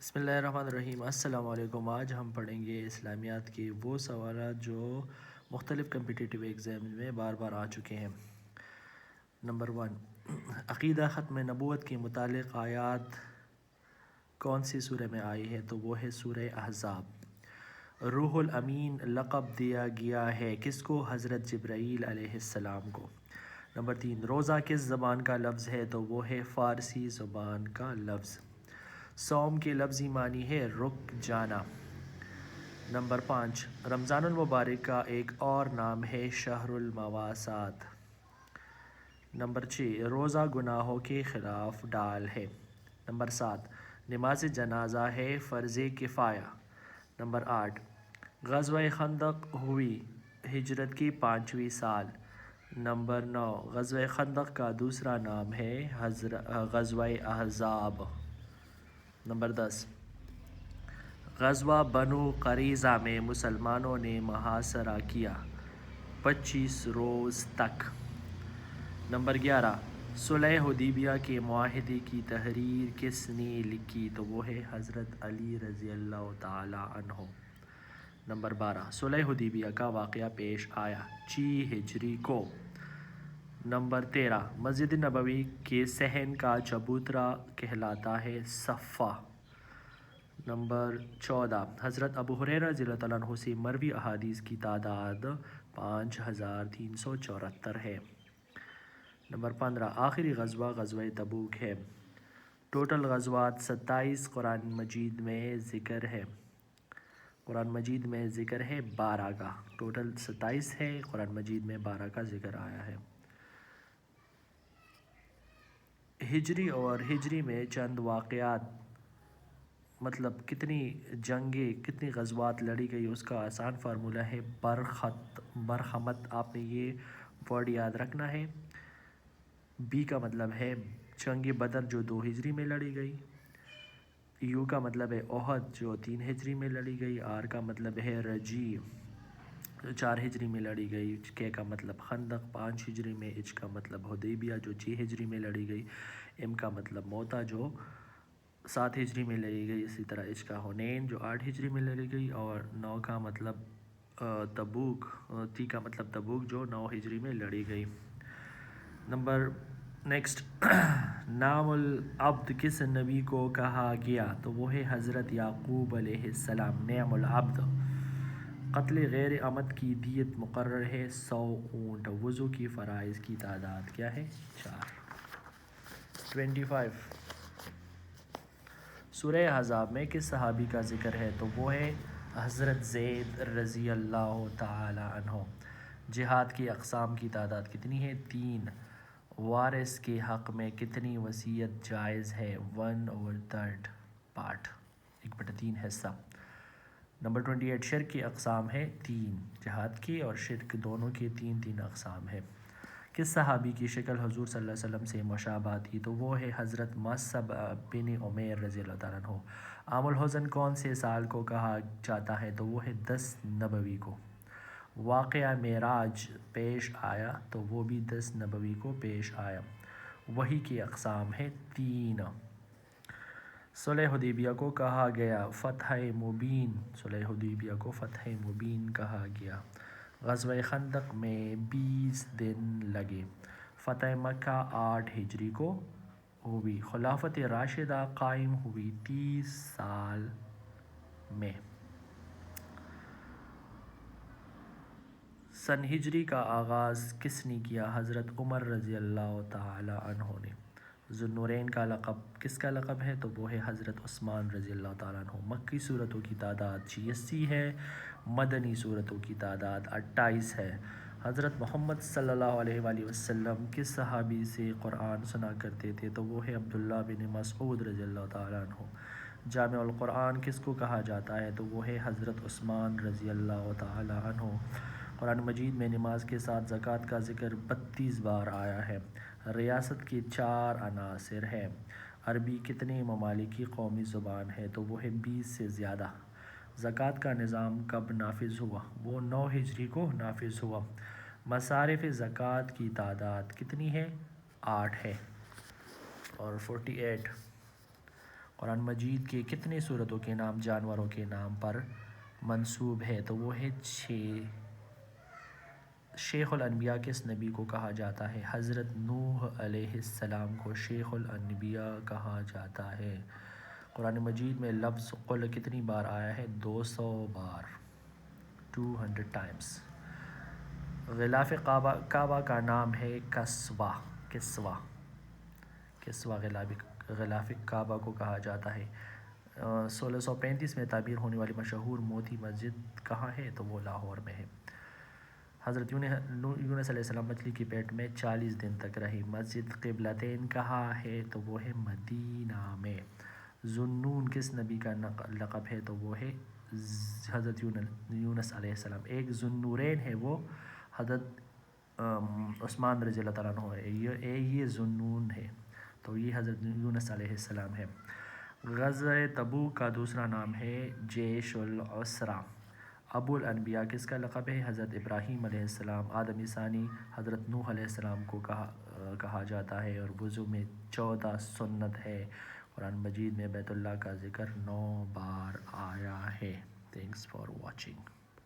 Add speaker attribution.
Speaker 1: بسم اللہ الرحمن الرحیم۔ السلام علیکم۔ آج ہم پڑھیں گے اسلامیات کے وہ سوالات جو مختلف کمپیٹیٹیو ایگزام میں بار بار آ چکے ہیں۔ نمبر 1، عقیدہ ختم نبوت کے متعلق آیات کون سی سورہ میں آئی ہے؟ تو وہ ہے سورہ احزاب۔ روح الامین لقب دیا گیا ہے کس کو؟ حضرت جبرائیل علیہ السلام کو۔ نمبر 3، روزہ کس زبان کا لفظ ہے؟ تو وہ ہے فارسی زبان کا لفظ۔ صوم کے لفظی معنی ہے رک جانا۔ نمبر 5، رمضان المبارک کا ایک اور نام ہے شہر المواسات۔ نمبر 6، روزہ گناہوں کے خلاف ڈال ہے۔ نمبر 7، نماز جنازہ ہے فرض کفایہ۔ نمبر 8، غزوہ خندق ہوئی ہجرت کی 5ویں سال۔ نمبر 9، غزوہ خندق کا دوسرا نام ہے غزوہ احزاب۔ نمبر 10، غزوہ بنو قریظہ میں مسلمانوں نے محاصرہ کیا 25 روز تک۔ نمبر 11، صلح حدیبیہ کے معاہدے کی تحریر کس نے لکھی؟ تو وہ ہے حضرت علی رضی اللہ تعالی عنہ۔ نمبر 12، صلح حدیبیہ کا واقعہ پیش آیا 6 ہجری کو۔ نمبر 13، مسجد نبوی کے صحن کا چبوترا کہلاتا ہے صفہ۔ نمبر 14، حضرت ابو ہریرہ رضی اللہ تعالیٰ عنہ سے مروی احادیث کی تعداد 5374 ہے۔ نمبر 15، آخری غزوہ غزوہ تبوک ہے۔ ٹوٹل غزوات 27 قرآن مجید میں ذکر ہے۔ قرآن مجید میں ذکر ہے 12 کا۔ ٹوٹل 27 ہے، قرآن مجید میں 12 کا ذکر آیا ہے۔ ہجری اور ہجری میں چند واقعات، مطلب کتنی جنگیں، کتنی غزوات لڑی گئی، اس کا آسان فارمولہ ہے برخمت۔ آپ نے یہ ورڈ یاد رکھنا ہے۔ بی کا مطلب ہے جنگ بدر جو 2 ہجری میں لڑی گئی۔ یو کا مطلب ہے احد جو 3 ہجری میں لڑی گئی۔ آر کا مطلب ہے رجی 4 ہجری میں لڑی گئی۔ کے کا مطلب خندق 5 ہجری میں۔ ایچ کا مطلب حدیبیہ جو 6 ہجری میں لڑی گئی۔ ایم کا مطلب موتا جو 7 ہجری میں لڑی گئی۔ اسی طرح ایچ کا حنین جو 8 ہجری میں لڑی گئی، اور 9 کا مطلب تبوک، تی کا مطلب تبوک جو 9 ہجری میں لڑی گئی۔ نیکسٹ، نام العبد کس نبی کو کہا گیا؟ تو وہ ہے حضرت یعقوب علیہ السلام۔ نعم العبد۔ قتل غیر عمد کی دیت مقرر ہے 100 اونٹ۔ وضو کی فرائض کی تعداد کیا ہے؟ 4۔ 25، سورہ احزاب میں کس صحابی کا ذکر ہے؟ تو وہ ہے حضرت زید رضی اللہ تعالی عنہ۔ جہاد کی اقسام کی تعداد کتنی ہے؟ 3۔ وارث کے حق میں کتنی وصیت جائز ہے؟ 1/3 پارٹ، 1/3 حصہ۔ نمبر 28، شرک کی اقسام ہے 3۔ جہاد کی اور شرک دونوں کے 3 اقسام ہے۔ کس صحابی کی شکل حضور صلی اللہ علیہ وسلم سے مشابہ تھی؟ تو وہ ہے حضرت مصعب بن عمیر رضی اللہ تعالیٰ عنہ۔ عام الحزن کون سے سال کو کہا جاتا ہے؟ تو وہ ہے 10 نبوی کو۔ واقعہ معراج پیش آیا تو وہ بھی 10 نبوی کو پیش آیا۔ وحی کی اقسام ہے 3۔ صلح حدیبیہ کو کہا گیا فتح مبین۔ صلح حدیبیہ کو فتح مبین کہا گیا۔ غزوہ خندق میں 20 دن لگے۔ فتح مکہ 8 ہجری کو ہوئی۔ خلافت راشدہ قائم ہوئی 30 سال میں۔ سن ہجری کا آغاز کس نے کیا؟ حضرت عمر رضی اللہ تعالی عنہ نے۔ ذو النورین کا لقب کس کا لقب ہے؟ تو وہ ہے حضرت عثمان رضی اللہ تعالیٰ عنہ۔ مکی سورتوں کی تعداد 86 ہے، مدنی سورتوں کی تعداد 28 ہے۔ حضرت محمد صلی اللہ علیہ وآلہ وسلم کس صحابی سے قرآن سنا کرتے تھے؟ تو وہ ہے عبداللہ بن مسعود رضی اللہ تعالیٰ عنہ۔ جامع القرآن کس کو کہا جاتا ہے؟ تو وہ ہے حضرت عثمان رضی اللہ تعالیٰ عنہ۔ قرآن مجید میں نماز کے ساتھ زکوٰۃ کا ذکر 32 بار آیا ہے۔ ریاست کے 4 عناصر ہیں۔ عربی کتنے ممالک کی قومی زبان ہے؟ تو وہ ہے 20 سے زیادہ۔ زکوٰۃ کا نظام کب نافذ ہوا؟ وہ 9 ہجری کو نافذ ہوا۔ مصارف زکوٰۃ کی تعداد کتنی ہے؟ 8 ہے۔ اور 48، قرآن مجید کے کتنے صورتوں کے نام جانوروں کے نام پر منسوب ہے؟ تو وہ ہے 6۔ شیخ الانبیاء کس نبی کو کہا جاتا ہے؟ حضرت نوح علیہ السلام کو شیخ الانبیاء کہا جاتا ہے۔ قرآن مجید میں لفظ قل کتنی بار آیا ہے؟ 200 بار، 200 ٹائمز۔ غلاف کعبہ کا نام ہے کسوہ، کسوہ غلاف کعبہ کو کہا جاتا ہے۔ 1635 میں تعمیر ہونے والی مشہور موتی مسجد کہاں ہے؟ تو وہ لاہور میں ہے۔ حضرت یونس علیہ السلام مچھلی کی پیٹ میں 40 دن تک رہے۔ مسجد قبلتین کہاں ہے؟ تو وہ ہے مدینہ میں۔ ذوالنون کس نبی کا لقب ہے؟ تو وہ ہے حضرت یونس علیہ السلام۔ ایک ذوالنورین ہے، وہ حضرت عثمان رضی اللہ تعالیٰ عنہ ہے، یہ ذوالنون ہے، تو یہ حضرت یونس علیہ السلام ہے۔ غزوہ تبوک کا دوسرا نام ہے جیش العسرہ۔ ابو الانبیاء کس کا لقب ہے؟ حضرت ابراہیم علیہ السلام۔ آدم ثانی حضرت نوح علیہ السلام کو کہا جاتا ہے، اور وضو میں 14 سنت ہے۔ قرآن مجید میں بیت اللہ کا ذکر 9 بار آیا ہے۔ Thanks for watching.